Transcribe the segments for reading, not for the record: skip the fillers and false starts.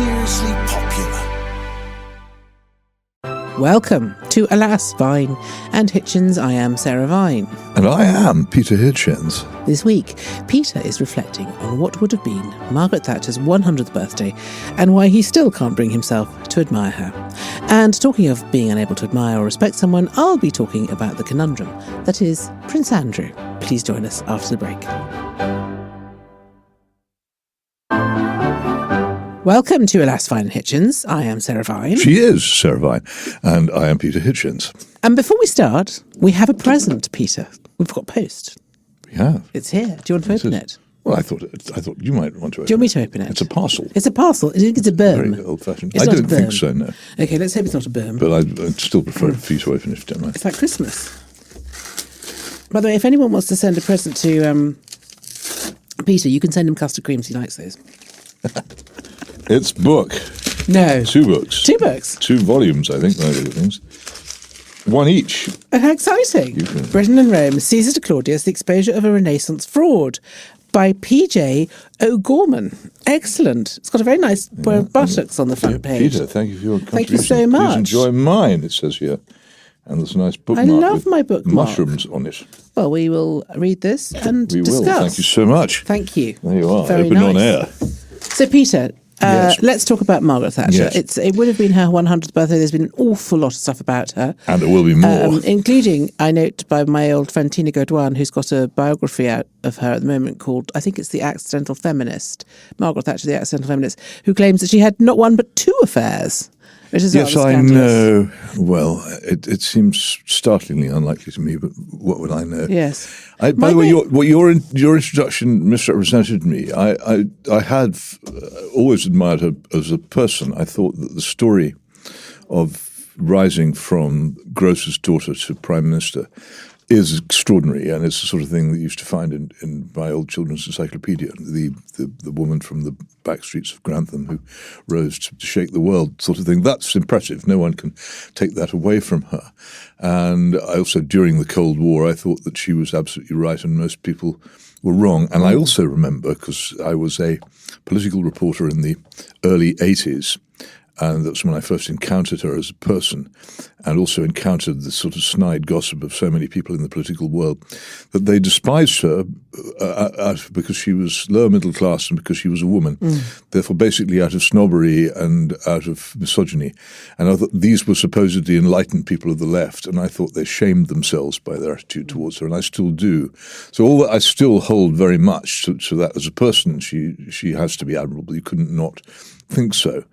seriously popular. Welcome to Alas, Vine and Hitchens. I am Sarah Vine. And I am Peter Hitchens. This week, Peter is reflecting on what would have been Margaret Thatcher's 100th birthday and why he still can't bring himself to admire her. And talking of being unable to admire or respect someone, I'll be talking about the conundrum that is Prince Andrew. Please join us after the break. Welcome to Alas, Vine and Hitchens. I am Sarah Vine. She is Sarah Vine, and I am Peter Hitchens. And before we start, we have a present, Peter. We've got post. We have. It's here. Do you want to open it? Well, I thought you might want to open it. Do you want me to open it? It's a parcel. It's a parcel. I think it's a berm. Very old-fashioned. It's I not a don't think berm. so, no. Okay, let's hope it's not a berm. But I'd still prefer for you to open it if you don't mind. It's like Christmas. By the way, if anyone wants to send a present to Peter, you can send him custard creams. He likes those. It's book. No. 2 books. 2 books. 2 volumes, I think, those are the things. 1 each. Oh, how exciting. Britain and Rome, Caesar to Claudius, the exposure of a Renaissance fraud by P.J. O'Gorman. Excellent. It's got a very nice pair of buttocks on the front page. Peter, thank you for your contribution. Thank you so much. Please enjoy mine, it says here. And there's a nice bookmark. I love my bookmark. Mushrooms on it. Well, we will read this and We discuss. will. Thank you so much. Thank you. There you are. Very Open nice. on air. So, Peter, Yes. let's talk about Margaret Thatcher. Yes. It would have been her 100th birthday. There's been an awful lot of stuff about her. And there will be more. Including, I note, by my old friend Tina Godwin, who's got a biography out of her at the moment called, I think it's The Accidental Feminist, Margaret Thatcher, The Accidental Feminist, who claims that she had not 1 but 2 affairs. Which is Yes, rather I scandalous. know. Well, it seems startlingly unlikely to me, but what would I know? Yes. By the way, your introduction misrepresented me. I had always admired her as a person. I thought that the story of rising from grocer's daughter to prime minister is extraordinary, and it's the sort of thing that you used to find in my old children's encyclopedia. The woman from the back streets of Grantham who rose to shake the world, sort of thing. That's impressive. No one can take that away from her. And I also, during the Cold War, I thought that she was absolutely right, and most people were wrong. And I also remember, because I was a political reporter in the early 80s, and that's when I first encountered her as a person, and also encountered the sort of snide gossip of so many people in the political world, that they despised her because she was lower middle class and because she was a woman, therefore basically out of snobbery and out of misogyny. And I thought these were supposedly enlightened people of the left, and I thought they shamed themselves by their attitude towards her, and I still do. So all that I still hold very much to that as a person. She has to be admirable. You couldn't not think so.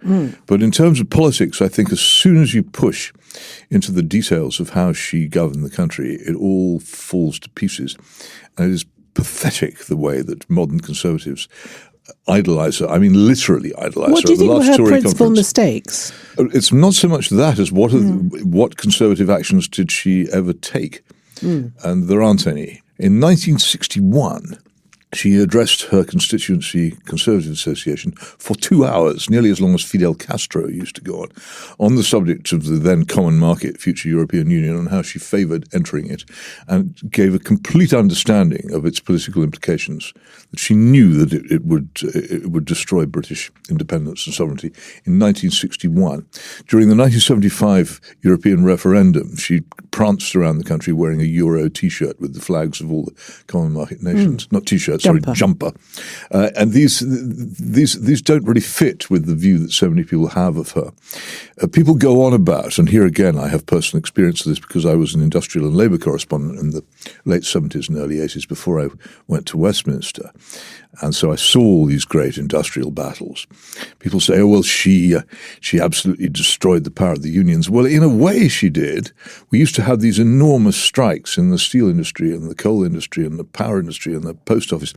But in terms of politics, I think as soon as you push into the details of how she governed the country, it all falls to pieces. And it is pathetic the way that modern conservatives idolise her. I mean, literally idolise her. What do you think were her Tory principal conference. mistakes? It's not so much that as what conservative actions did she ever take? And there aren't any. In 1961, she addressed her constituency Conservative Association for 2 hours, nearly as long as Fidel Castro used to go on the subject of the then common market, future European Union, and how she favoured entering it, and gave a complete understanding of its political implications, that she knew that it would destroy British independence and sovereignty in 1961. During the 1975 European referendum, she pranced around the country wearing a Euro T-shirt with the flags of all the common market nations. Not T-shirt, jumper. And these don't really fit with the view that so many people have of her. People go on about, and here again I have personal experience of this because I was an industrial and labour correspondent in the late 70s and early 80s before I went to Westminster. And so I saw all these great industrial battles. People say, oh, well, she absolutely destroyed the power of the unions. Well, in a way she did. We used to have these enormous strikes in the steel industry and the coal industry and the power industry and the post office.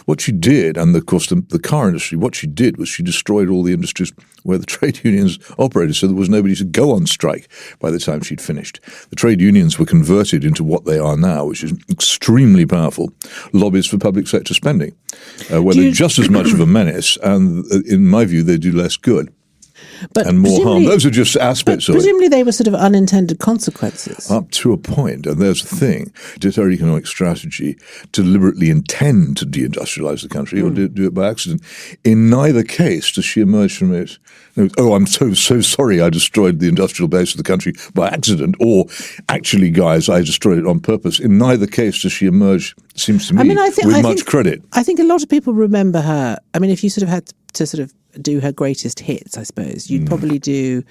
What she did, and of course the car industry, what she did was she destroyed all the industries where the trade unions operated, so there was nobody to go on strike by the time she'd finished. The trade unions were converted into what they are now, which is extremely powerful lobbies for public sector spending, where they're just as much of a menace, and in my view, they do less good. But and more harm. Those are just aspects of it. Presumably they were sort of unintended consequences. Up to a point. And there's the thing. Did her economic strategy deliberately intend to deindustrialize the country or do it by accident? In neither case does she emerge from it, oh, I'm so sorry I destroyed the industrial base of the country by accident, or actually, guys, I destroyed it on purpose. In neither case does she emerge, seems to me, with much credit. I think a lot of people remember her. I mean, if you sort of had to sort of do her greatest hits, I suppose, you'd probably do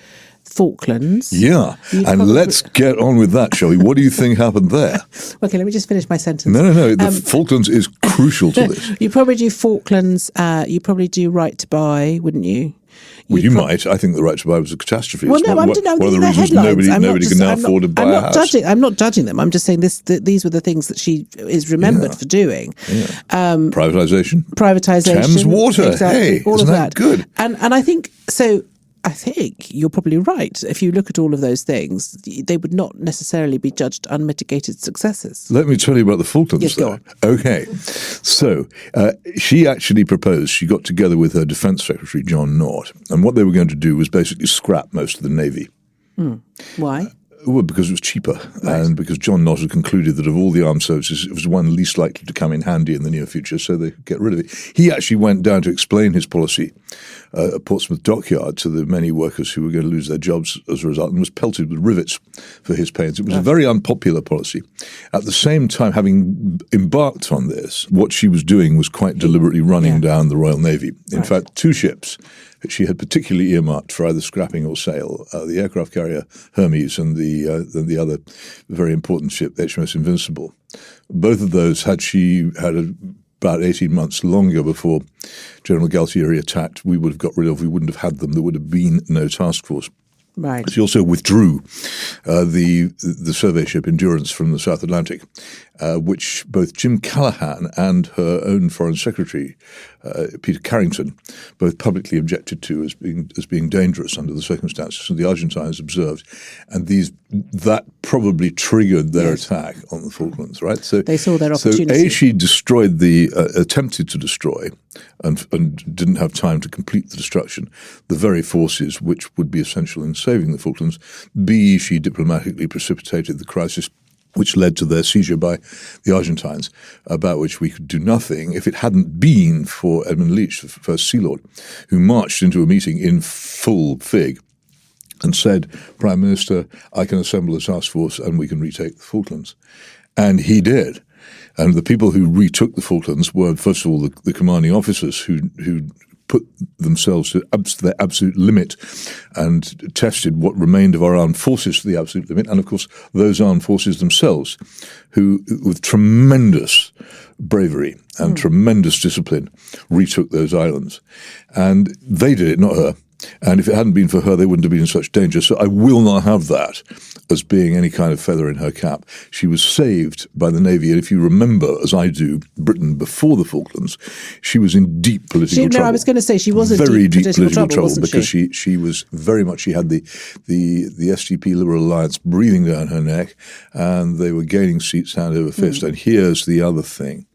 Falklands. Yeah, and let's get on with that, shall we? What do you think happened there? Okay, let me just finish my sentence. No. The Falklands is crucial to this. You probably do Falklands. You probably do Right to Buy, wouldn't you? Well, you might. I think the Right to Buy was a catastrophe. Well, no, I'm one of the reasons nobody can now afford to buy a house. I'm not judging them. I'm just saying these were the things that she is remembered for doing. Yeah. Privatisation. Thames Water. Exactly, hey, all isn't of that good? And I think so. I think you're probably right. If you look at all of those things, they would not necessarily be judged unmitigated successes. Let me tell you about the Falklands. Yes, go on. Okay. So she actually proposed, she got together with her Defence Secretary, John Nott, and what they were going to do was basically scrap most of the Navy. Why? Well, because it was cheaper, and because John Nott had concluded that of all the armed services, it was one least likely to come in handy in the near future, so they could get rid of it. He actually went down to explain his policy at Portsmouth Dockyard to the many workers who were going to lose their jobs as a result, and was pelted with rivets for his pains. It was a very unpopular policy. At the same time, having embarked on this, what she was doing was quite deliberately running down the Royal Navy. In fact, 2 ships she had particularly earmarked for either scrapping or sale, the aircraft carrier Hermes and the other very important ship, HMS Invincible. Both of those, had she had about 18 months longer before General Galtieri attacked, we would have got rid of. We wouldn't have had them. There would have been no task force. Right. She also withdrew the survey ship Endurance from the South Atlantic, which both Jim Callaghan and her own Foreign Secretary, Peter Carrington, both publicly objected to as being dangerous under the circumstances. And the Argentines observed, and that probably triggered their attack on the Falklands. Right. So they saw their opportunity. So she destroyed attempted to destroy, and didn't have time to complete the destruction, the very forces which would be essential in saving the Falklands. B, she diplomatically precipitated the crisis which led to their seizure by the Argentines, about which we could do nothing if it hadn't been for Edmund Leach, the first Sea Lord, who marched into a meeting in full fig and said, Prime Minister, I can assemble a task force and we can retake the Falklands. And he did. And the people who retook the Falklands were, first of all, the commanding officers who put themselves to their absolute limit and tested what remained of our armed forces to the absolute limit. And, of course, those armed forces themselves who, with tremendous bravery and tremendous discipline, retook those islands. And they did it, not her. And if it hadn't been for her, they wouldn't have been in such danger. So I will not have that as being any kind of feather in her cap. She was saved by the Navy. And if you remember, as I do, Britain before the Falklands, she was in deep political trouble. No, I was going to say she was in very deep political trouble because she was very much, she had the SDP Liberal Alliance breathing down her neck, and they were gaining seats hand over fist. And here's the other thing.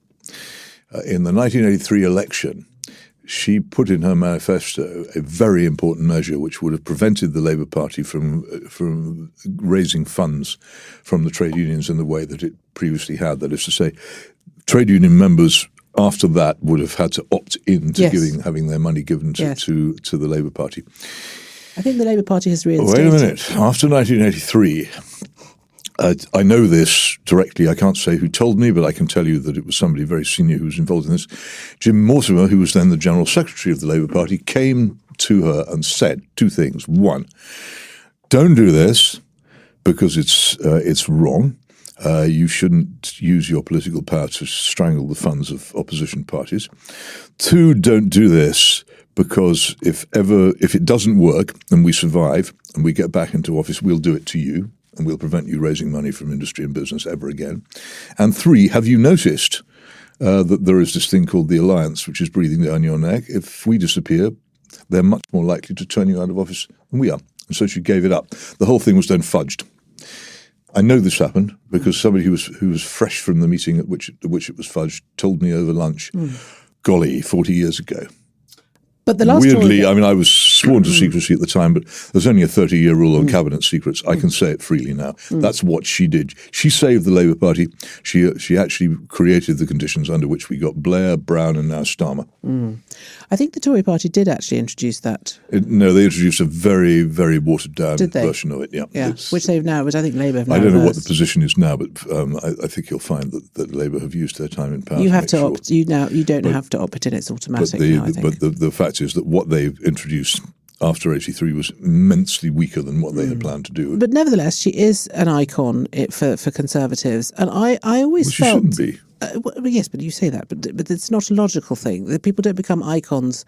In the 1983 election, she put in her manifesto a very important measure which would have prevented the Labour Party from raising funds from the trade unions in the way that it previously had. That is to say, trade union members after that would have had to opt in to having their money given to the Labour Party. I think the Labour Party has reinstated. Wait a minute. After 1983... I know this directly. I can't say who told me, but I can tell you that it was somebody very senior who was involved in this. Jim Mortimer, who was then the General Secretary of the Labour Party, came to her and said 2 things. 1, don't do this because it's wrong. You shouldn't use your political power to strangle the funds of opposition parties. 2, don't do this because if it doesn't work and we survive and we get back into office, we'll do it to you. And we'll prevent you raising money from industry and business ever again. And 3, have you noticed that there is this thing called the Alliance, which is breathing down your neck? If we disappear, they're much more likely to turn you out of office than we are. And so she gave it up. The whole thing was then fudged. I know this happened because somebody who was fresh from the meeting at which it was fudged told me over lunch, golly, 40 years ago. But the last weirdly, I mean, I was sworn to secrecy at the time, but there's only a 30-year rule on cabinet secrets. I can say it freely now. That's what she did. She saved the Labour Party. She actually created the conditions under which we got Blair, Brown, and now Starmer. I think the Tory party did actually introduce that. No, they introduced a very, very watered-down version of it. Yeah, which they've now, which I think Labour have now I don't know what reversed. the position is now, but I think you'll find that Labour have used their time in power. You have to opt. You don't have to opt in. It's automatic now, I think. But the fact is that what they've introduced after 83 was immensely weaker than what they had planned to do. But nevertheless, she is an icon for Conservatives, and I always She felt. shouldn't be. Well, yes, but you say that, but it's not a logical thing. The people don't become icons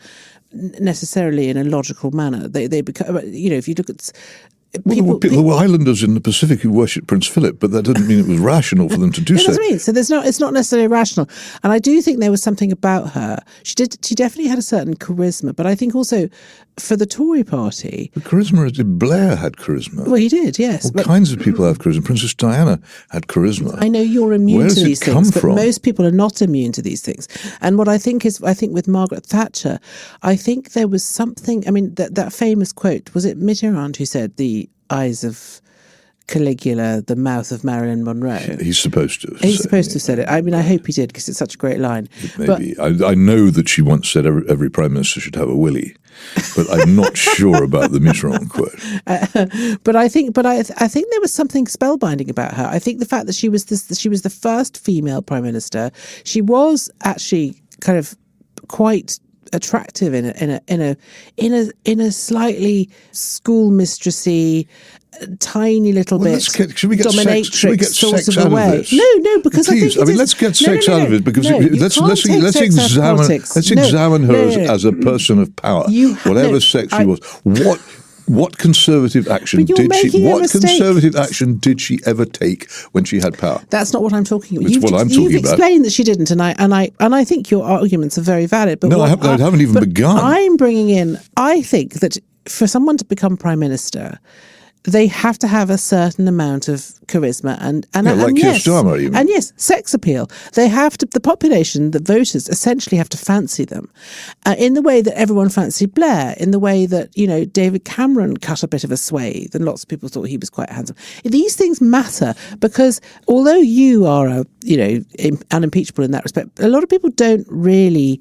necessarily in a logical manner. They become, if you look at Well, there were islanders in the Pacific who worshipped Prince Philip, but that didn't mean it was rational for them to do so. That's what I mean. So it's not necessarily rational. And I do think there was something about her. She definitely had a certain charisma, but I think also for the Tory party... The charisma, Blair had charisma. Well, he did, yes. All kinds of people have charisma. Princess Diana had charisma. I know you're immune to these things, but most people are not immune to these things. And what I think with Margaret Thatcher, I think there was something... I mean, that famous quote, was it Mitterrand who said the eyes of Caligula, the mouth of Marilyn Monroe? He's supposed to. He's supposed to have said it. I mean, I hope he did, because it's such a great line. Maybe. I know that she once said every Prime Minister should have a willy, but I'm not sure about the Mitterrand quote. But I think there was something spellbinding about her. I think the fact that she was the first female Prime Minister. She was actually kind of quite attractive in a slightly schoolmistressy, tiny little bit dominatrix sort of a way. No, because please, I think let's get sex out of it, because let's examine her as a person of power. Whatever sex she was. What conservative action did she ever take when she had power? That's not what I'm talking about. It's what I'm talking about. You've explained that she didn't, and I think your arguments are very valid. But I haven't even begun. I'm bringing in. I think that for someone to become Prime Minister, they have to have a certain amount of charisma and Keir Starmer, you mean? And yes, sex appeal. They have to. The population, the voters, essentially have to fancy them, in the way that everyone fancied Blair, in the way that David Cameron cut a bit of a swathe, and lots of people thought he was quite handsome. These things matter because although you are unimpeachable in that respect, a lot of people don't really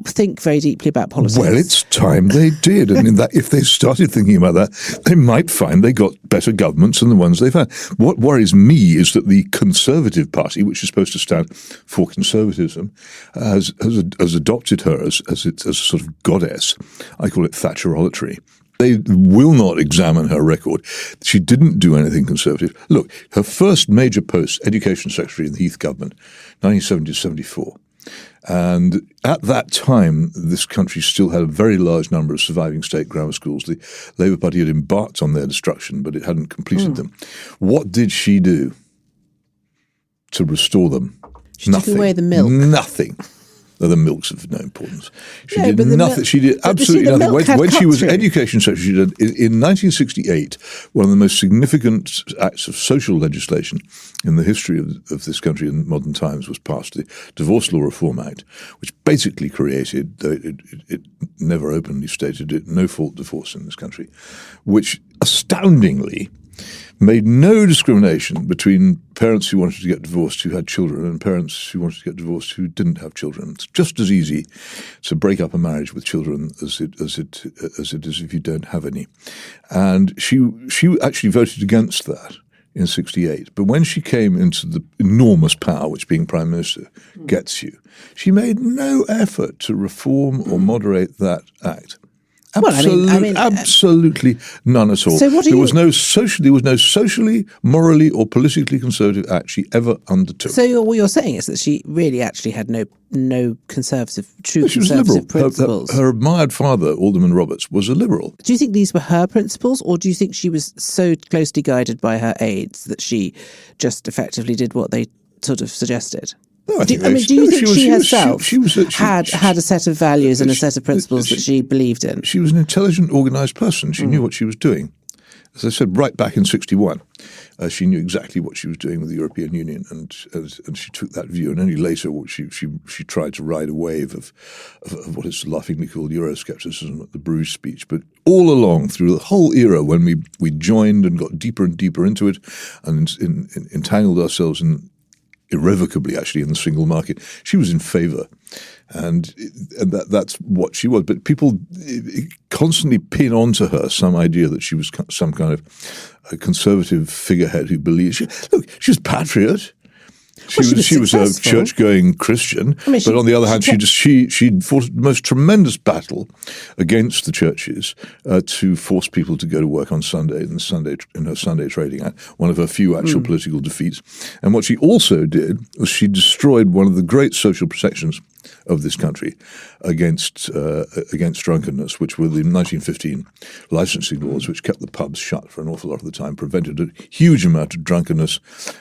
think very deeply about politics. Well, it's time they did. I mean, that if they started thinking about that, they might find they got better governments than the ones they've had. What worries me is that the Conservative Party, which is supposed to stand for conservatism, has adopted her as a sort of goddess. I call it Thatcherolatry. They will not examine her record. She didn't do anything conservative. Look, her first major post, Education Secretary in the Heath government, 1970 to 74. And at that time, this country still had a very large number of surviving state grammar schools. The Labour Party had embarked on their destruction, but it hadn't completed them. What did she do to restore them? She took away the milk. Nothing. The milk's of no importance. She did nothing. She did absolutely nothing. When she was Education Secretary, she did, in 1968, one of the most significant acts of social legislation in the history of this country in modern times was passed, the Divorce Law Reform Act, which basically created, though it never openly stated it, no-fault divorce in this country, which astoundingly made no discrimination between parents who wanted to get divorced who had children and parents who wanted to get divorced who didn't have children. It's just as easy to break up a marriage with children as it is if you don't have any. And she actually voted against that in 68. But when she came into the enormous power which being Prime Minister gets you, she made no effort to reform or moderate that act. Absolutely none at all. So there was no socially, morally, or politically conservative act she ever undertook. So what you're saying is that she really actually had no true she was conservative liberal. principles. Her admired father, Alderman Roberts, was a liberal. Do you think these were her principles, or do you think she was so closely guided by her aides that she just effectively did what they sort of suggested? No, do you think she herself had a set of values and a set of principles that she believed in? She was an intelligent, organised person. She knew what she was doing. as I said, right back in 1961, she knew exactly what she was doing with the European Union, and she took that view. And only later, she tried to ride a wave of what is laughingly called Euroscepticism at the Bruges speech. But all along through the whole era, when we joined and got deeper and deeper into it, and entangled ourselves irrevocably, actually, in the single market, she was in favour. And that's what she was. But people constantly pin onto her some idea that she was some kind of a conservative figurehead who believed. She was a patriot. She was a church-going Christian, but on the other hand, she fought the most tremendous battle against the churches to force people to go to work on Sunday in her Sunday Trading Act, one of her few actual political defeats. And what she also did was she destroyed one of the great social protections of this country against drunkenness, which were the 1915 licensing laws, which kept the pubs shut for an awful lot of the time, prevented a huge amount of drunkenness,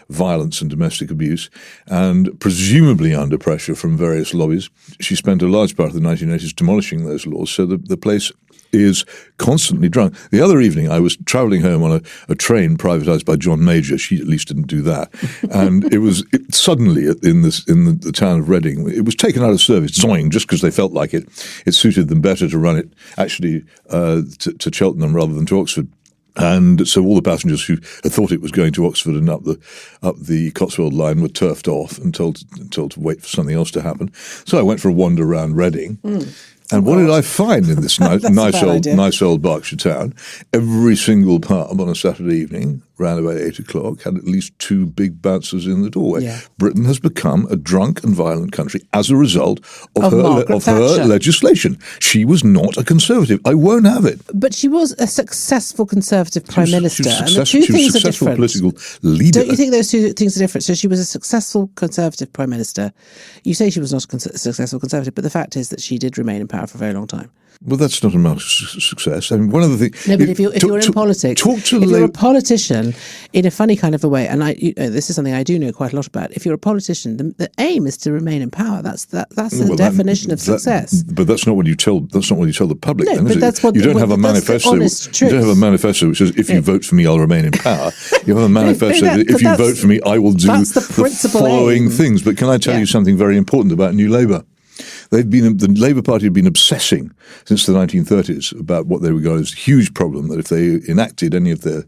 violence, and domestic abuse. And presumably under pressure from various lobbies, she spent a large part of the 1980s demolishing those laws, so the place is constantly drunk. The other evening, I was travelling home on a train privatised by John Major. She at least didn't do that. And it suddenly, in the town of Reading, it was taken out of service, zoing, just because they felt like it. It suited them better to run it actually to Cheltenham rather than to Oxford. And so all the passengers who had thought it was going to Oxford and up the Cotswold line were turfed off and told to wait for something else to happen. So I went for a wander around Reading. And what did I find in this nice old Berkshire town? Every single pub on a Saturday evening, round about 8 o'clock, had at least 2 big bouncers in the doorway. Yeah. Britain has become a drunk and violent country as a result of her legislation. She was not a conservative. I won't have it. But she was a successful conservative prime minister. She was a successful political leader. Don't you think those two things are different? So she was a successful conservative prime minister. You say she was not a successful conservative, but the fact is that she did remain in power for a very long time. Well, that's not a matter of success. I mean, one of the things. No, but if you're in politics, if you're a politician in a funny kind of a way, and this is something I do know quite a lot about. If you're a politician, the aim is to remain in power. That's the definition of success. But that's not what you tell. That's not what you tell the public. No, then, but that's what you don't have a manifesto. You don't have a manifesto which says, "If you vote for me, I'll remain in power." You have a manifesto that if you vote for me, I will do the following things. But can I tell you something very important about New Labour? The Labour Party had been obsessing since the 1930s about what they regard as a huge problem, that if they enacted any of their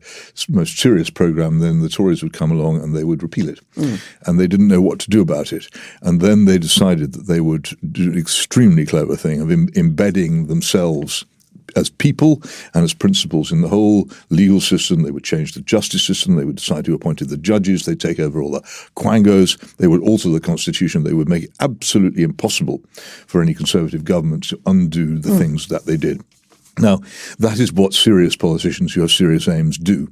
most serious programme, then the Tories would come along and they would repeal it. And they didn't know what to do about it. And then they decided that they would do an extremely clever thing of embedding themselves as people and as principles in the whole legal system. They would change the justice system. They would decide who appointed the judges. They'd take over all the quangos. They would alter the constitution. They would make it absolutely impossible for any conservative government to undo the things that they did. Now, that is what serious politicians who have serious aims do.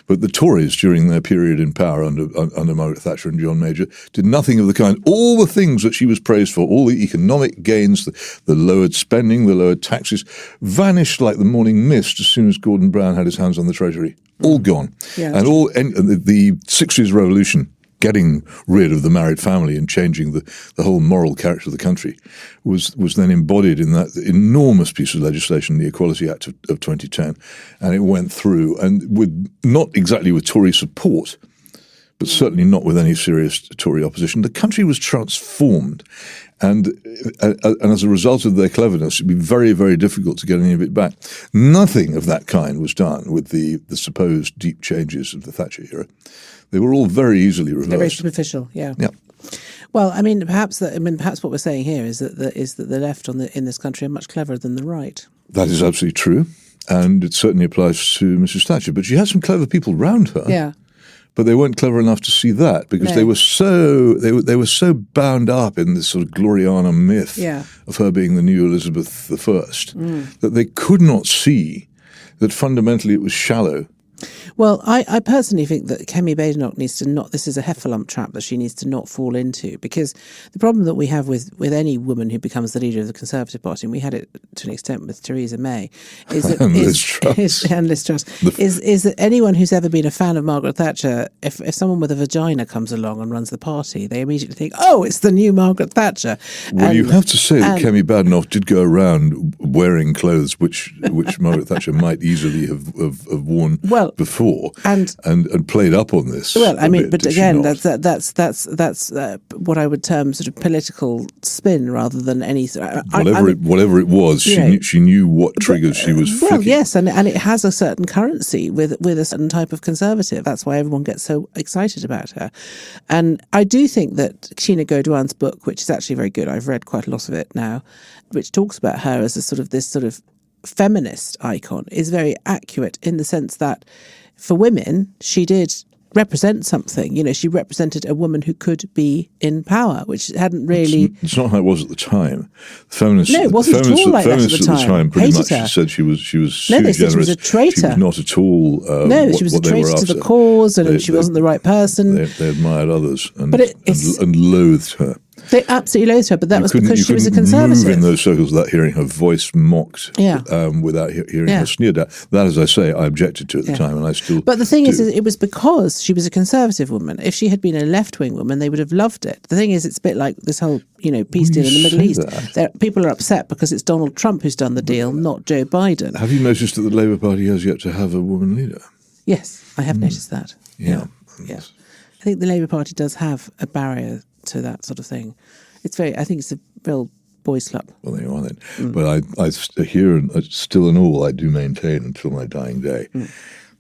But the Tories, during their period in power under Margaret Thatcher and John Major, did nothing of the kind. All the things that she was praised for, all the economic gains, the lowered spending, the lowered taxes, vanished like the morning mist as soon as Gordon Brown had his hands on the Treasury. All gone. Yeah, and the 60s revolution, getting rid of the married family and changing the whole moral character of the country was then embodied in that enormous piece of legislation, the Equality Act of 2010. And it went through, and not exactly with Tory support, but certainly not with any serious Tory opposition. The country was transformed. And as a result of their cleverness, it'd be very, very difficult to get any of it back. Nothing of that kind was done with the supposed deep changes of the Thatcher era. They were all very easily reversed. They're very superficial, yeah. Well, perhaps what we're saying here is that the left in this country are much cleverer than the right. That is absolutely true, and it certainly applies to Mrs. Thatcher. But she had some clever people around her. Yeah. But they weren't clever enough to see that because they were so bound up in this sort of Gloriana myth of her being the new Elizabeth I that they could not see that fundamentally it was shallow. Well, I personally think that Kemi Badenoch needs to not, this is a heffalump trap that she needs to not fall into, because the problem that we have with any woman who becomes the leader of the Conservative Party, and we had it to an extent with Theresa May, is that Liz Truss, is that anyone who's ever been a fan of Margaret Thatcher, if someone with a vagina comes along and runs the party, they immediately think, oh, it's the new Margaret Thatcher. Well, you have to say that Kemi Badenoch did go around wearing clothes which Margaret Thatcher might easily have worn before and played up on this. Well, I mean, bit, but did she again, not? that's what I would term sort of political spin rather than any. Whatever it was, she knew what triggers she was Well, flicking. yes, and it has a certain currency with a certain type of conservative. That's why everyone gets so excited about her. And I do think that Sheena Godwan's book, which is actually very good, I've read quite a lot of it now, which talks about her as this sort of feminist icon, is very accurate in the sense that for women, she did represent something. You know, she represented a woman who could be in power, which hadn't really... It's not how it was at the time. Feminists, No, it wasn't at all like that at the time. Pretty Hated much her. said she was No, they said generous. she was a traitor. She was not at all No, she was a traitor to the cause, and she wasn't the right person. They admired others and loathed her. They absolutely loathed her, but that was because she was a conservative. Move in those circles without hearing her voice mocked, without hearing her sneered at. That, as I say, I objected to at the time, and I still. But the thing is, it was because she was a conservative woman. If she had been a left-wing woman, they would have loved it. The thing is, it's a bit like this whole, peace deal in the Middle East. People are upset because it's Donald Trump who's done the deal, not Joe Biden. Have you noticed that the Labour Party has yet to have a woman leader? Yes, I have noticed that. Yeah. I think the Labour Party does have a barrier to that sort of thing. I think it's a real boys' club. Well, there you are then. But I here and still and all, I do maintain until my dying day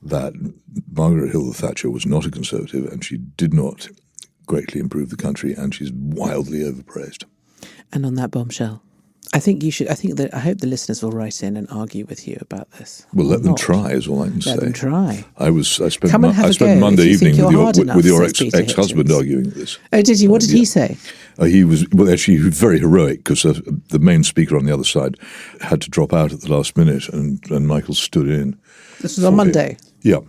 that Margaret Thatcher was not a conservative, and she did not greatly improve the country, and she's wildly overpraised. And on that bombshell, I hope the listeners will write in and argue with you about this. Well, let them try is all I can say. Let them try. I spent Monday evening with your ex-husband arguing this. Oh, did you? What did he say? He was very heroic because the main speaker on the other side had to drop out at the last minute, and Michael stood in. This was on Monday. Yeah.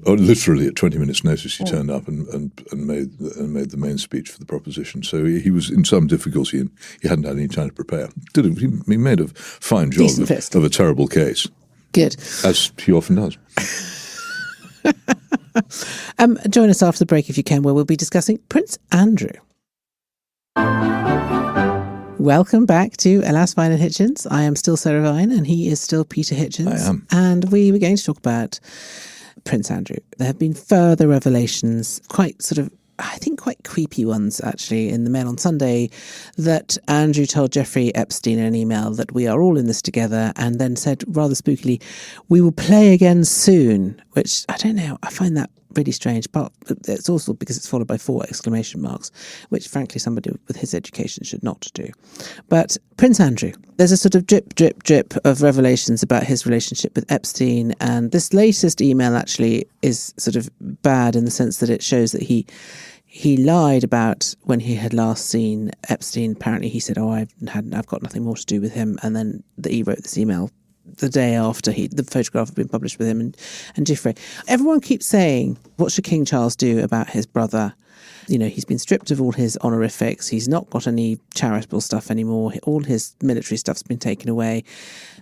Literally at 20 minutes' notice, he turned up and made the main speech for the proposition. So he was in some difficulty, and he hadn't had any time to prepare. He made a fine job of a terrible case. Good, as he often does. Join us after the break if you can, where we'll be discussing Prince Andrew. Welcome back to Alas, Vine and Hitchens. I am still Sarah Vine and he is still Peter Hitchens. I am. And we were going to talk about Prince Andrew. There have been further revelations, quite creepy ones actually, in the Mail on Sunday, that Andrew told Jeffrey Epstein in an email that we are all in this together, and then said rather spookily, "We will play again soon," which I don't know, I find that really strange, but it's also because it's followed by 4 exclamation marks, which frankly somebody with his education should not do. But Prince Andrew, there's a sort of drip of revelations about his relationship with Epstein, and this latest email actually is sort of bad in the sense that it shows that he lied about when he had last seen Epstein. Apparently he said, I've got nothing more to do with him, and then he wrote this email the day after the photograph had been published with him and Jeffrey. Everyone keeps saying, what should King Charles do about his brother? He's been stripped of all his honorifics. He's not got any charitable stuff anymore. All his military stuff's been taken away.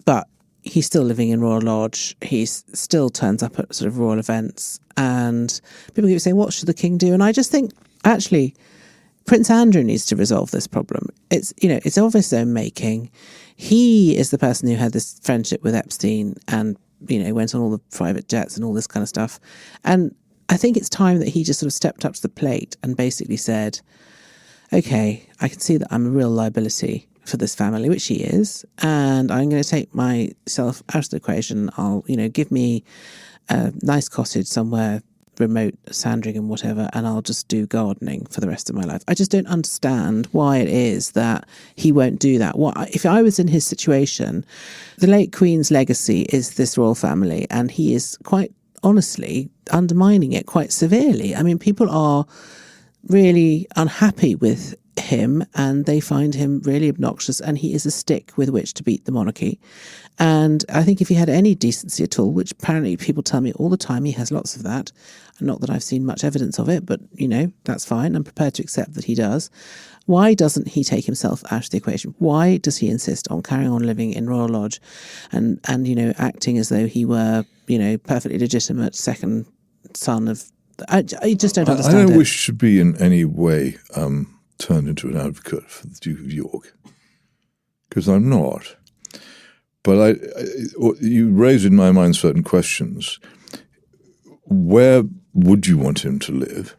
But he's still living in Royal Lodge. He still turns up at sort of royal events. And people keep saying, what should the king do? And I just think, actually, Prince Andrew needs to resolve this problem. It's of his own making. He is the person who had this friendship with Epstein and, went on all the private jets and all this kind of stuff. And I think it's time that he just sort of stepped up to the plate and basically said, okay, I can see that I'm a real liability for this family, which he is, and I'm going to take myself out of the equation. I'll, give me a nice cottage somewhere remote, Sandringham, whatever, and I'll just do gardening for the rest of my life. I just don't understand why it is that he won't do that. If I was in his situation, the late Queen's legacy is this royal family, and he is quite honestly undermining it quite severely. I mean, people are really unhappy with him and they find him really obnoxious, and he is a stick with which to beat the monarchy. And I think if he had any decency at all, which apparently people tell me all the time he has lots of that, not that I've seen much evidence of it, but that's fine. I'm prepared to accept that he does. Why doesn't he take himself out of the equation? Why does he insist on carrying on living in Royal Lodge and acting as though he were perfectly legitimate second son of... I just don't understand it. I don't wish to be in any way turned into an advocate for the Duke of York, because I'm not. But you raise in my mind certain questions. where would you want him to live?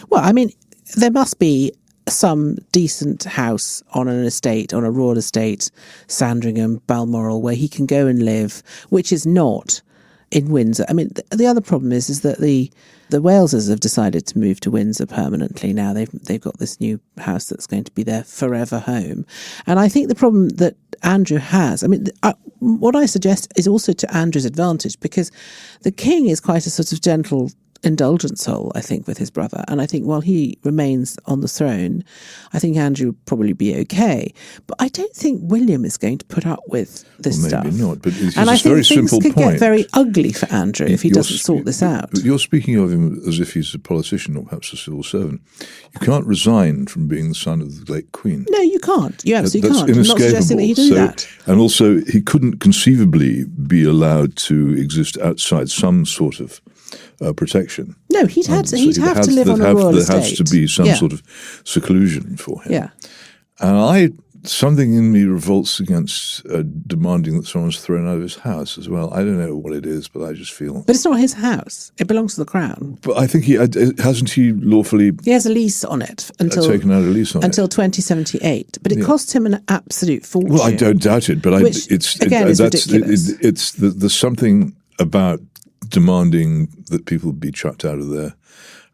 Well, I mean, there must be some decent house on an estate, on a royal estate, Sandringham, Balmoral, where he can go and live, which is not in Windsor. I mean, the other problem is that the Walesers have decided to move to Windsor permanently now. They've got this new house that's going to be their forever home. And I think the problem that Andrew has, I mean, what I suggest is also to Andrew's advantage, because the king is quite a sort of gentle, indulgent soul, I think, with his brother. And I think while he remains on the throne, I think Andrew would probably be okay. But I don't think William is going to put up with this stuff. Maybe not, but it's and a I think very things simple could point. get very ugly for Andrew if he doesn't sort this out. You're speaking of him as if he's a politician or perhaps a civil servant. You can't resign from being the son of the late Queen. No, you can't. You absolutely That's can't. I'm not suggesting that he do that. And also, he couldn't conceivably be allowed to exist outside some sort of protection. No, he'd have to live on a royal estate. There has to be some sort of seclusion for him. Yeah. And something in me revolts against demanding that someone's thrown out of his house as well. I don't know what it is, but I just feel... But it's not his house. It belongs to the Crown. But I think hasn't he lawfully... He has a lease on it until... taken out a lease on until it. 2078. But it cost him an absolute fortune. Well, I don't doubt it, but is ridiculous. There's something about demanding that people be chucked out of their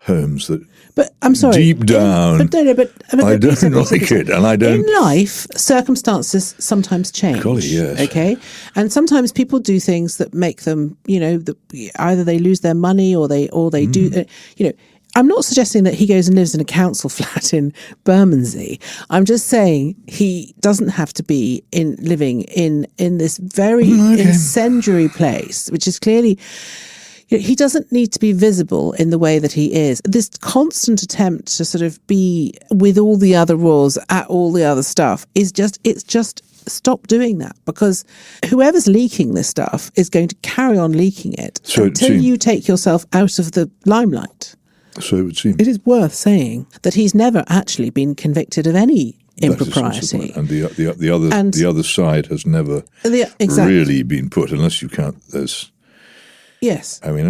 homes that... But I'm sorry. Deep down, I don't like it, and I don't. In life, circumstances sometimes change. Golly, yes. Okay, and sometimes people do things that make them, either they lose their money or they do. I'm not suggesting that he goes and lives in a council flat in Bermondsey. I'm just saying he doesn't have to be living in this very incendiary place, which is clearly. He doesn't need to be visible in the way that he is. This constant attempt to sort of be with all the other royals at all the other stuff it's just stop doing that, because whoever's leaking this stuff is going to carry on leaking it until you take yourself out of the limelight. So it would seem. It is worth saying that he's never actually been convicted of any impropriety. And the other side has never really been put, unless you count there's... Yes. I mean,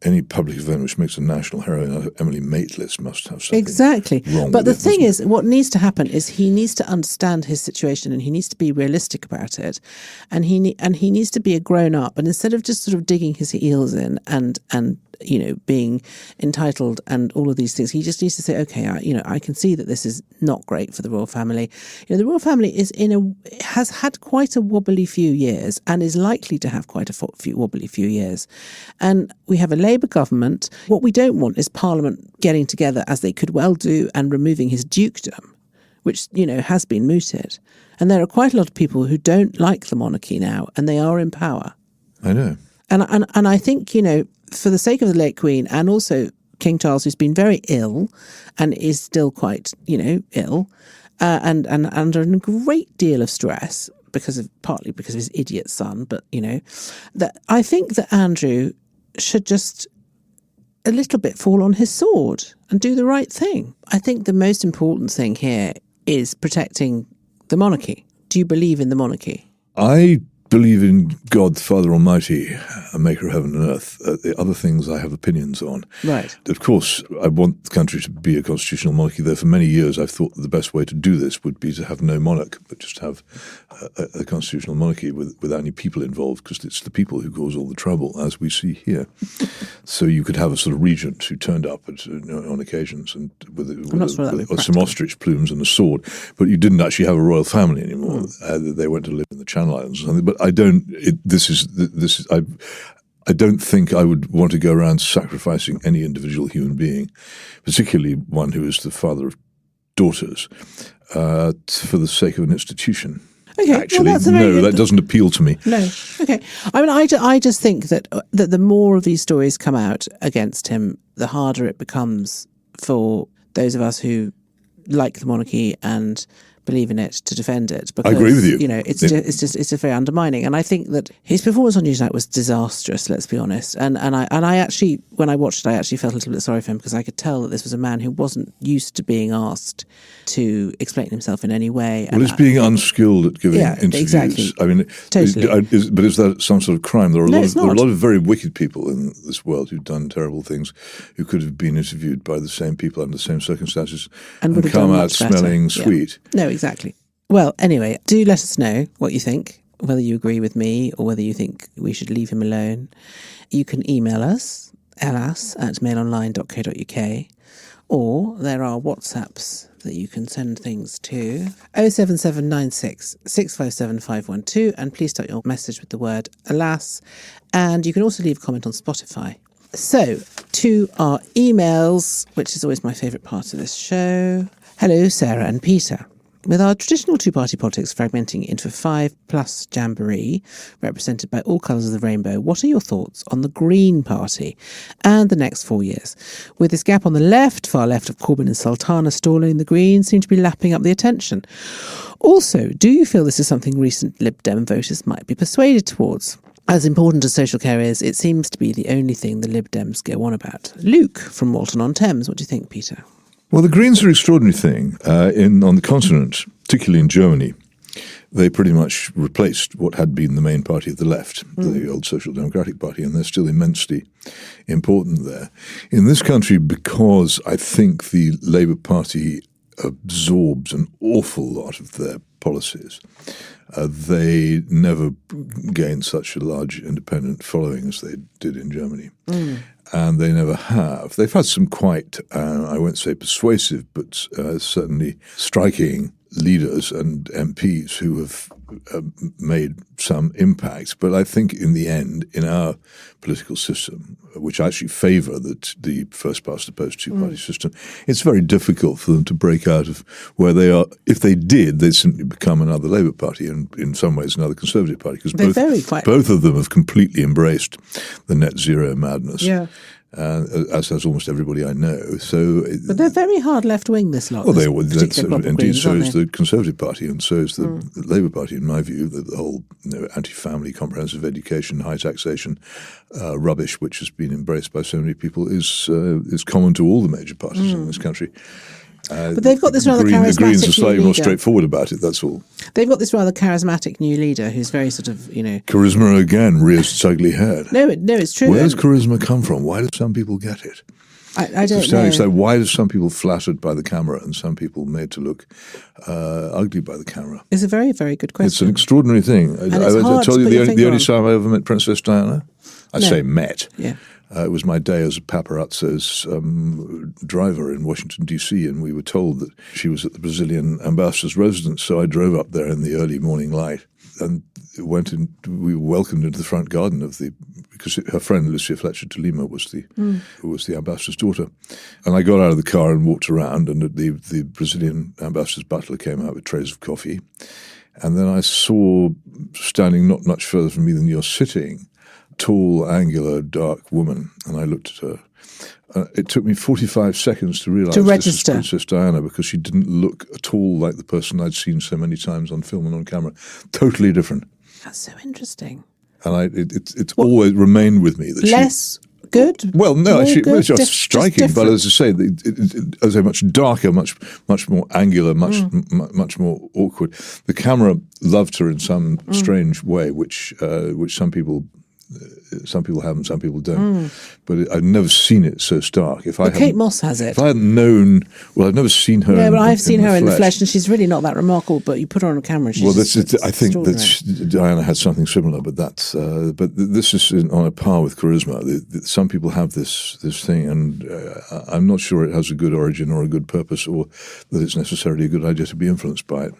any public event which makes a national heroine, Emily Maitlis must have something wrong But with the thing is, what needs to happen is he needs to understand his situation, and he needs to be realistic about it, and he needs to be a grown up, and instead of just sort of digging his heels in and being entitled and all of these things, he just needs to say, okay, I can see that this is not great for the royal family. The royal family has had quite a wobbly few years and is likely to have quite a wobbly few years. And we have a Labour government. What we don't want is Parliament getting together, as they could well do, and removing his dukedom, which, has been mooted. And there are quite a lot of people who don't like the monarchy now, and they are in power. I know. And I think, for the sake of the late Queen, and also King Charles, who's been very ill and is still quite, ill, and under a great deal of stress, partly because of his idiot son, but, that I think that Andrew should just a little bit fall on his sword and do the right thing. I think the most important thing here is protecting the monarchy. Do you believe in the monarchy? I believe in God, the Father Almighty, a maker of heaven and earth. The other things I have opinions on. Right. Of course, I want the country to be a constitutional monarchy, though for many years I've thought that the best way to do this would be to have no monarch, but just have a constitutional monarchy without any people involved, because it's the people who cause all the trouble, as we see here. So you could have a sort of regent who turned up on occasions and with some ostrich plumes and a sword, but you didn't actually have a royal family anymore. They went to live in the Channel Islands or something. But I don't think I would want to go around sacrificing any individual human being, particularly one who is the father of daughters, for the sake of an institution. Okay, actually, that doesn't appeal to me. No, okay. I mean, I just think that the more of these stories come out against him, the harder it becomes for those of us who like the monarchy and believe in it to defend it. Because, I agree with you. It's just very undermining. And I think that his performance on Newsnight was disastrous, let's be honest. And I actually, when I watched it, I actually felt a little bit sorry for him, because I could tell that this was a man who wasn't used to being asked to explain himself in any way. Well, it's being unskilled at giving interviews. Exactly. I mean, totally. But is that some sort of crime? There are No, it's not. There are a lot of very wicked people in this world who've done terrible things, who could have been interviewed by the same people under the same circumstances and would have come done out much better. smelling sweet. No, exactly. Well, anyway, do let us know what you think, whether you agree with me or whether you think we should leave him alone. You can email us, elas@mailonline.co.uk, or there are WhatsApps that you can send things to 07796 657 512, and please start your message with the word alas, and you can also leave a comment on Spotify. So, to our emails, which is always my favourite part of this show. Hello, Sarah and Peter. With our traditional two-party politics fragmenting into a 5+ jamboree, represented by all colours of the rainbow, what are your thoughts on the Green Party and the next 4 years? With this gap on the left, far left of Corbyn and Sultana stalling, the Greens seem to be lapping up the attention. Also, do you feel this is something recent Lib Dem voters might be persuaded towards? As important as social care is, it seems to be the only thing the Lib Dems go on about. Luke from Walton-on-Thames, what do you think, Peter? Well, the Greens are an extraordinary thing. On the continent, particularly in Germany, they pretty much replaced what had been the main party of the left, the old Social Democratic Party, and they're still immensely important there. In this country, because I think the Labour Party absorbs an awful lot of their policies, they never gained such a large independent following as they did in Germany. And they never have. They've had some quite, I won't say persuasive, but certainly striking leaders and MPs who have made some impact. But I think in the end, in our political system, which I actually favour the first past the post two-party system, it's very difficult for them to break out of where they are. If they did, they'd simply become another Labour Party and in some ways another Conservative Party, because both of them have completely embraced the net zero madness. Yeah. As has almost everybody I know. But they're very hard left-wing, this lot. Well, indeed, Greens, so is the Conservative Party, and so is the Labour Party, in my view. The whole anti-family, comprehensive education, high taxation rubbish, which has been embraced by so many people, is common to all the major parties in this country. But they've got this rather charismatic The Greens are slightly new more leader. straightforward about it, that's all. They've got this rather charismatic new leader who's very sort of, Charisma again rears its ugly head. No, it's true. Where does charisma come from? Why do some people get it? I don't know. So why do some people flattered by the camera and some people made to look ugly by the camera? It's a very, very good question. It's an extraordinary thing. And I told you the only time I ever met Princess Diana. Say met. Yeah. It was my day as a paparazzo's driver in Washington, D.C., and we were told that she was at the Brazilian ambassador's residence. So I drove up there in the early morning light and went in. We were welcomed into the front garden because her friend Lucia Fletcher de Lima was the ambassador's daughter. And I got out of the car and walked around, and the Brazilian ambassador's butler came out with trays of coffee. And then I saw, standing not much further from me than you're sitting, tall, angular, dark woman, and I looked at her. It took me 45 seconds to realise this was Princess Diana, because she didn't look at all like the person I'd seen so many times on film and on camera. Totally different. That's so interesting. And it's always remained with me that less good? Well, no, More she good? was just striking. But as I say, as a much darker, much more angular, much more awkward. The camera loved her in some strange way, which some people have and some people don't. But I've never seen it so stark. Kate Moss has it. If I hadn't known, I've never seen her. No, but I've seen her in the flesh. flesh, and she's really not that remarkable. But you put her on a camera, and she's I think that Diana had something similar, but this is on a par with charisma. Some people have this thing, and I'm not sure it has a good origin or a good purpose, or that it's necessarily a good idea to be influenced by it.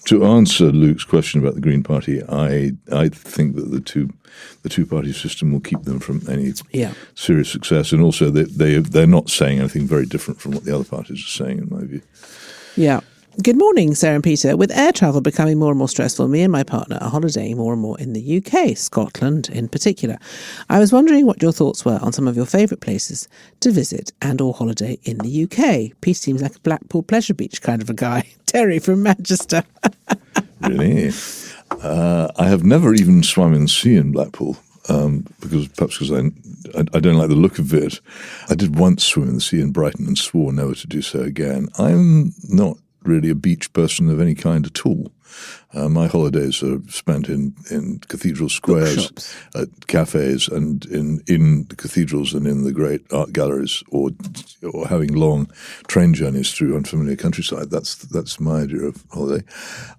To answer Luke's question about the Green Party, I think that the two-party system will keep them from any serious success, and also they're not saying anything very different from what the other parties are saying, in my view. Yeah. Good morning, Sarah and Peter. With air travel becoming more and more stressful, me and my partner are holidaying more and more in the UK, Scotland in particular. I was wondering what your thoughts were on some of your favourite places to visit and or holiday in the UK. Peter seems like a Blackpool Pleasure Beach kind of a guy. Terry from Manchester. Really? I have never even swum in the sea in Blackpool, because I don't like the look of it. I did once swim in the sea in Brighton and swore never to do so again. I'm not really a beach person of any kind at all. My holidays are spent in cathedral squares, at cafes, and in the cathedrals and in the great art galleries, or having long train journeys through unfamiliar countryside. That's my idea of holiday.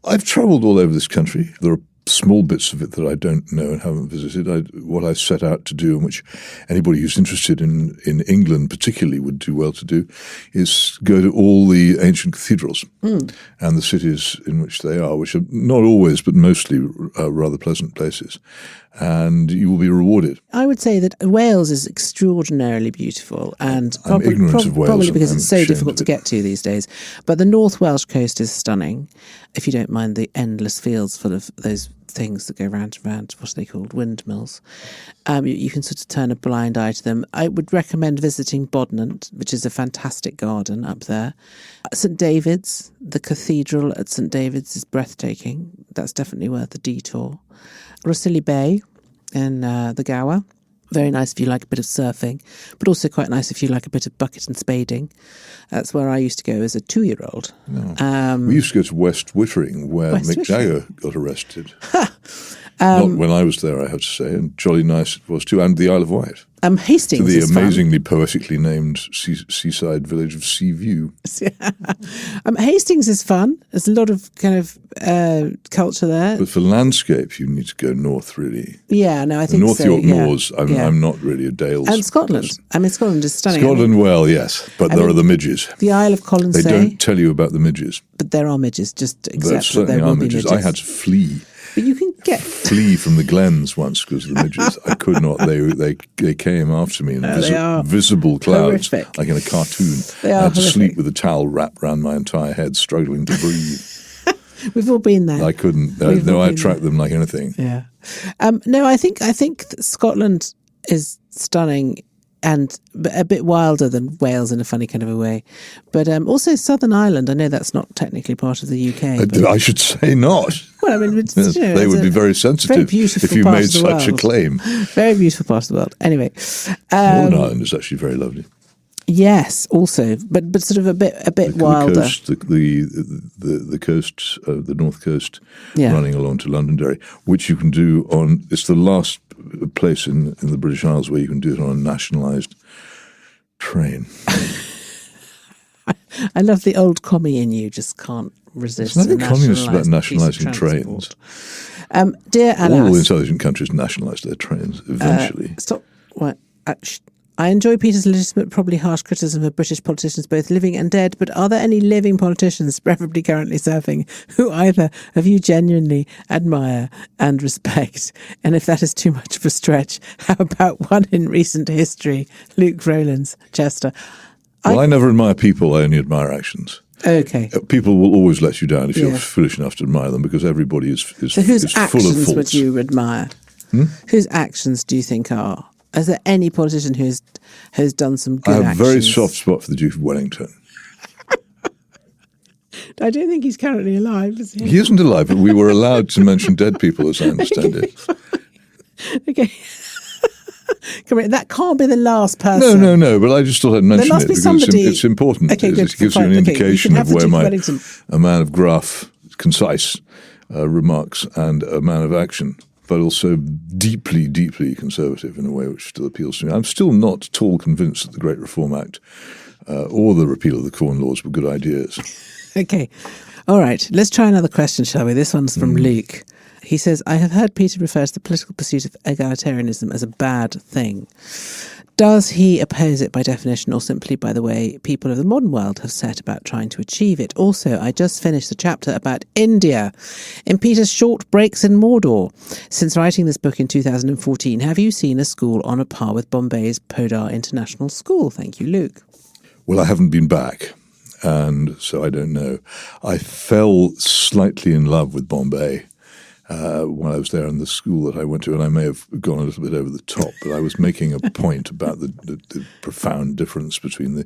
I've travelled all over this country. There are small bits of it that I don't know and haven't visited. What I set out to do, and which anybody who's interested in England particularly would do well to do, is go to all the ancient cathedrals and the cities in which they are, which are not always but mostly rather pleasant places. And you will be rewarded. I would say that Wales is extraordinarily beautiful, and I'm ignorant of Wales. Probably because it's so difficult to get to these days. But the North Welsh coast is stunning, if you don't mind the endless fields full of those things that go round and round. What are they called? Windmills. You can sort of turn a blind eye to them. I would recommend visiting Bodnant, which is a fantastic garden up there. St David's, the cathedral at St David's is breathtaking. That's definitely worth a detour. Rosilly Bay in the Gower. Very nice if you like a bit of surfing, but also quite nice if you like a bit of bucket and spading. That's where I used to go as a 2-year-old. No. We used to go to West Wittering, where Mick Jagger got arrested. Not when I was there, I have to say, and jolly nice it was too, and the Isle of Wight. Hastings to the is amazingly poetically named seaside village of Seaview. Hastings is fun. There's a lot of kind of culture there. But for landscape, you need to go north, really. Yeah, no, I think North so. York Moors, I'm not really a Dales. And Scotland. person. I mean, Scotland is stunning. Scotland, well, yes, but there are the midges. The Isle of Colonsay. They don't tell you about the midges. But there are midges, just accept that there certainly will are be midges. I had to flee. But you can flee from the glens once because of the midges. I could not. They came after me in visible clouds, horrific. like in a cartoon. They are I had to horrific. sleep with a towel wrapped around my entire head, struggling to breathe. We've all been there. I couldn't. I tracked them like anything. Yeah. No, I think that Scotland is stunning and a bit wilder than Wales in a funny kind of a way. But also Southern Ireland, I know that's not technically part of the UK. But, I should say not. well, I mean, Yes, they would be very sensitive if you made such a claim. Very beautiful part of the world. Anyway. Northern Ireland is actually very lovely. Yes, also, but sort of a bit wilder. The coast, the north coast, Yeah. running along to Londonderry, which you can do on. It's the last place in the British Isles where you can do it on a nationalised train. I love the old commie in you. Just can't resist. There's nothing communist about nationalising trains. Dear Alas, All intelligent countries nationalise their trains eventually. Stop. What? I enjoy Peter's legitimate, probably harsh criticism of British politicians, both living and dead, but are there any living politicians, preferably currently serving, who either of you genuinely admire and respect? And if that is too much of a stretch, how about one in recent history? Luke Rowlands, Chester. Well, I never admire people, I only admire actions. Okay. People will always let you down if you're foolish enough to admire them, because everybody is So whose full of actions faults. would you admire? Whose actions do you think are? Is there any politician who has done some good I have actions? a very soft spot for the Duke of Wellington. I don't think he's currently alive, is he? He isn't alive, but we were allowed to mention dead people, as I understand it. Okay. Come on, that can't be the last person. No, but I just thought I'd mention must it be because somebody- it's important. Okay, good, It gives you fine. an Okay, indication you can have of the where Duke of my Wellington. a man of gruff, concise remarks and a man of action, but also deeply, deeply conservative in a way which still appeals to me. I'm still not at all convinced that the Great Reform Act or the repeal of the Corn Laws were good ideas. Okay. All right. Let's try another question, shall we? This one's from Luke. He says, I have heard Peter refer to the political pursuit of egalitarianism as a bad thing. Does he oppose it by definition or simply by the way people of the modern world have set about trying to achieve it? Also, I just finished the chapter about India in Peter's Short Breaks in Mordor. Since writing this book in 2014, have you seen a school on a par with Bombay's Podar International School? Thank you, Luke. Well, I haven't been back, and so I don't know. I fell slightly in love with Bombay while I was there in the school that I went to, and I may have gone a little bit over the top, but I was making a point about the profound difference between the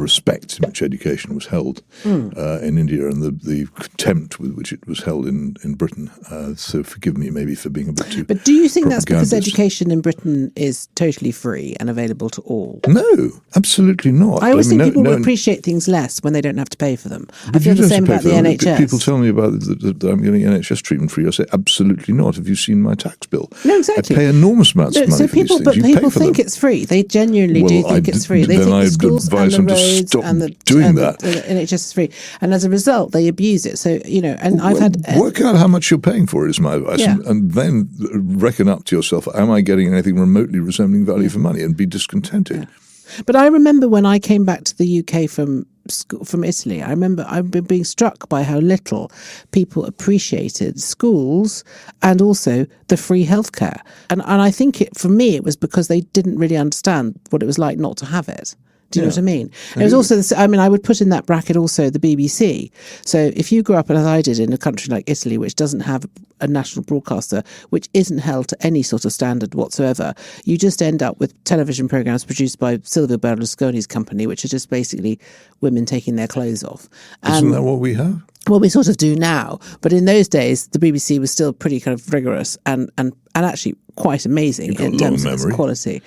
respect in which education was held in India and the contempt with which it was held in Britain. So forgive me maybe for being a bit too But do you think that's because propagandist. education in Britain is totally free and available to all? No, absolutely not. I always think people no, appreciate things less when they don't have to pay for them. I But feel you the don't same have to about pay the for them. NHS. People tell me about that I'm getting NHS treatment free. I say, absolutely not. Have you seen my tax bill? No, exactly. I pay enormous amounts of money So for these people, things. but You people pay for think them. it's free. They genuinely do think it's free. They then think the I'd schools and advise the them to roads stop and the doing that. the NHS is free, and as a result, they abuse it. So and I've had Work out how much you're paying for it is my advice, Yeah. and then reckon up to yourself: am I getting anything remotely resembling value for money? And be discontented. Yeah. But I remember when I came back to the UK from Italy, I remember I've been being struck by how little people appreciated schools and also the free healthcare. And I think for me it was because they didn't really understand what it was like not to have it. Do you know what I mean? It was also, I would put in that bracket also the BBC. So if you grew up, as I did, in a country like Italy, which doesn't have a national broadcaster, which isn't held to any sort of standard whatsoever, you just end up with television programmes produced by Silvio Berlusconi's company, which are just basically women taking their clothes off. Isn't that what we have? Well, we sort of do now, but in those days, the BBC was still pretty kind of rigorous and actually quite amazing in terms of its quality.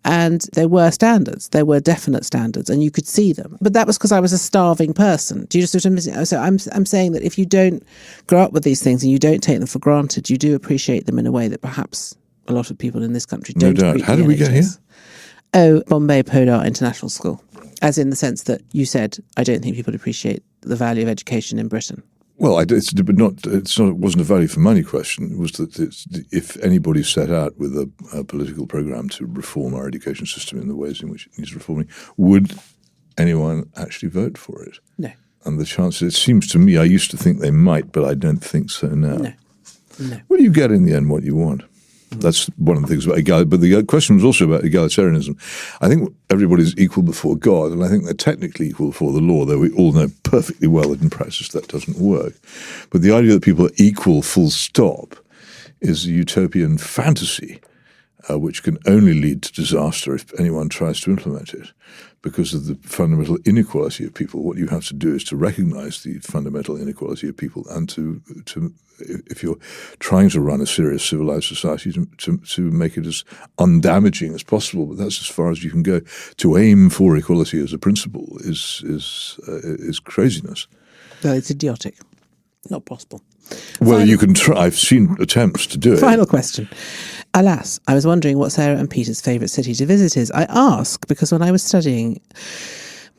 And there were standards, there were definite standards, and you could see them. But that was because I was a starving person. Do you just what I'm saying? So I'm saying that if you don't grow up with these things and you don't take them for granted, you do appreciate them in a way that perhaps a lot of people in this country don't. No doubt. How did we get here? Oh, Bombay Podar International School. As in the sense that you said, I don't think people appreciate the value of education in Britain. Well, it wasn't a value for money question. It was that if anybody set out with a political program to reform our education system in the ways in which it needs reforming, would anyone actually vote for it? No. And the chances, it seems to me, I used to think they might, but I don't think so now. No. Well, you get in the end what you want. That's one of the things about equality. But the question was also about egalitarianism. I think everybody's equal before God, and I think they're technically equal before the law, though we all know perfectly well that in practice that doesn't work. But the idea that people are equal full stop is a utopian fantasy, which can only lead to disaster if anyone tries to implement it. Because of the fundamental inequality of people, what you have to do is to recognize the fundamental inequality of people, and to if you're trying to run a serious civilized society, to make it as undamaging as possible. But that's as far as you can go. To aim for equality as a principle is craziness. Well, it's idiotic. Not possible. Well, you can try. I've seen attempts to do it. Final question. Alas, I was wondering what Sarah and Peter's favourite city to visit is. I ask because when I was studying,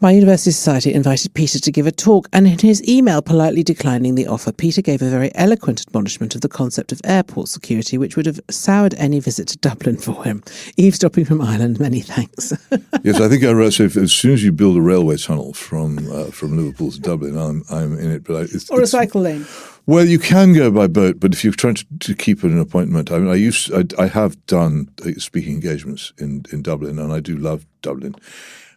my university society invited Peter to give a talk, and in his email politely declining the offer, Peter gave a very eloquent admonishment of the concept of airport security, which would have soured any visit to Dublin for him. Eavesdropping from Ireland, many thanks. Yes, I think I wrote, so as soon as you build a railway tunnel from Liverpool to Dublin, I'm in it. But Or a cycle lane. Well, you can go by boat, but if you're trying to keep an appointment, I mean, I have done speaking engagements in Dublin, and I do love Dublin.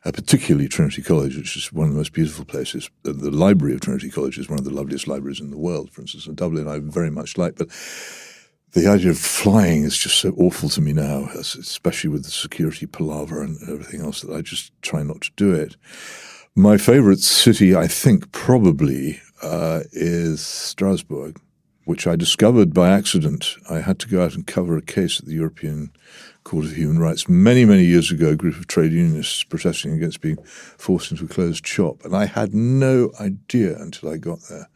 Particularly Trinity College, which is one of the most beautiful places. The library of Trinity College is one of the loveliest libraries in the world, for instance. In Dublin, I very much like. But the idea of flying is just so awful to me now, especially with the security palaver and everything else, that I just try not to do it. My favorite city, I think, probably is Strasbourg, which I discovered by accident. I had to go out and cover a case at the European Court of Human Rights many, many years ago, a group of trade unionists protesting against being forced into a closed shop. And I had no idea until I got there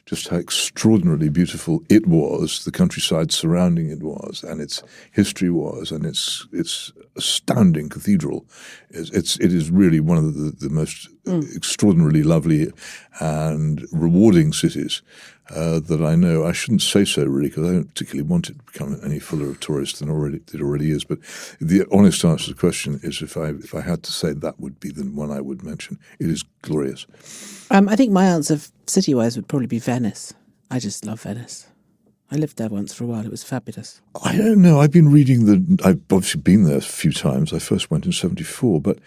just how extraordinarily beautiful it was, the countryside surrounding it was, and its history was, and its astounding cathedral. It is really one of the most extraordinarily lovely and rewarding cities that I know. I shouldn't say so, really, because I don't particularly want it to become any fuller of tourists than it already is. But the honest answer to the question is, if I had to say, that would be the one I would mention. It is glorious. I think my answer, city-wise, would probably be Venice. I just love Venice. I lived there once for a while. It was fabulous. I don't know. I've been reading I've obviously been there a few times. I first went in 1974, but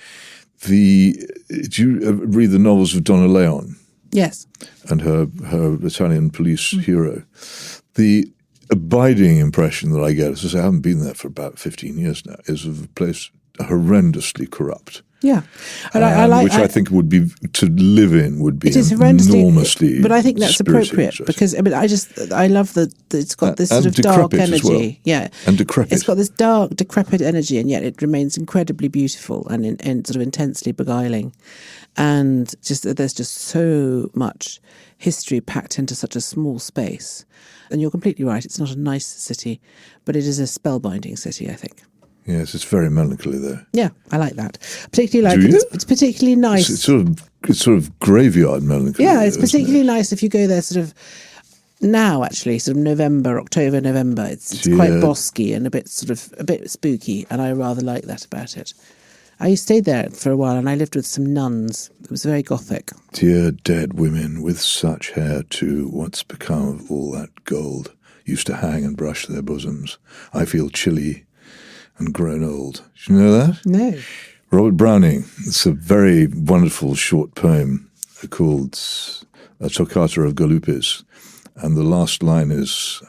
do you read the novels of Donna Leon? Yes. And her Italian police hero. abiding impression that I get, as I say, I haven't been there for about 15 years now, is of a place horrendously corrupt. Yeah, and I think would be to live in would be it is enormously. But I think that's appropriate because I love that it's got this sort of dark energy. Well. And decrepit. It's got this dark, decrepit energy, and yet it remains incredibly beautiful and sort of intensely beguiling. And there's just so much history packed into such a small space. And you're completely right. It's not a nice city, but it is a spellbinding city, I think. Yes, it's very melancholy there. Yeah, I like that. Particularly like it's particularly nice. It's sort of graveyard melancholy. Yeah, it's particularly nice if you go there sort of now. Actually, sort of October, November. It's quite bosky and a bit spooky, and I rather like that about it. I stayed there for a while, and I lived with some nuns. It was very gothic. Dear dead women with such hair too, what's become of all that gold? Used to hang and brush their bosoms. I feel chilly and grown old. Did you know that? No. Robert Browning. It's a very wonderful short poem called A Toccata of Galupis. And the last line is,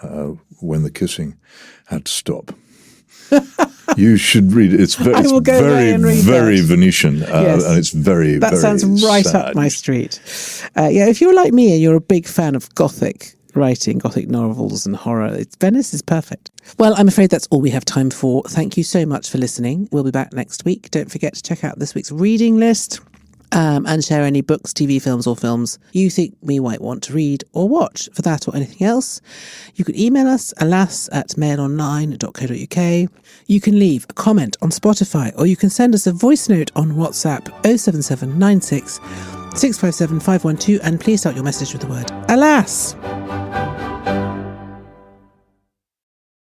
when the kissing had to stop. You should read it. It's very Venetian. Yes. And it's very, that very sounds right sad. up my street. If you're like me and you're a big fan of Gothic writing, Gothic novels and horror, Venice is perfect. Well, I'm afraid that's all we have time for. Thank you so much for listening. We'll be back next week. Don't forget to check out this week's reading list and share any books, TV, films or films you think we might want to read or watch. For that or anything else, you can email us, alas@mailonline.co.uk. You can leave a comment on Spotify, or you can send us a voice note on WhatsApp 07796 657 512, and please start your message with the word alas.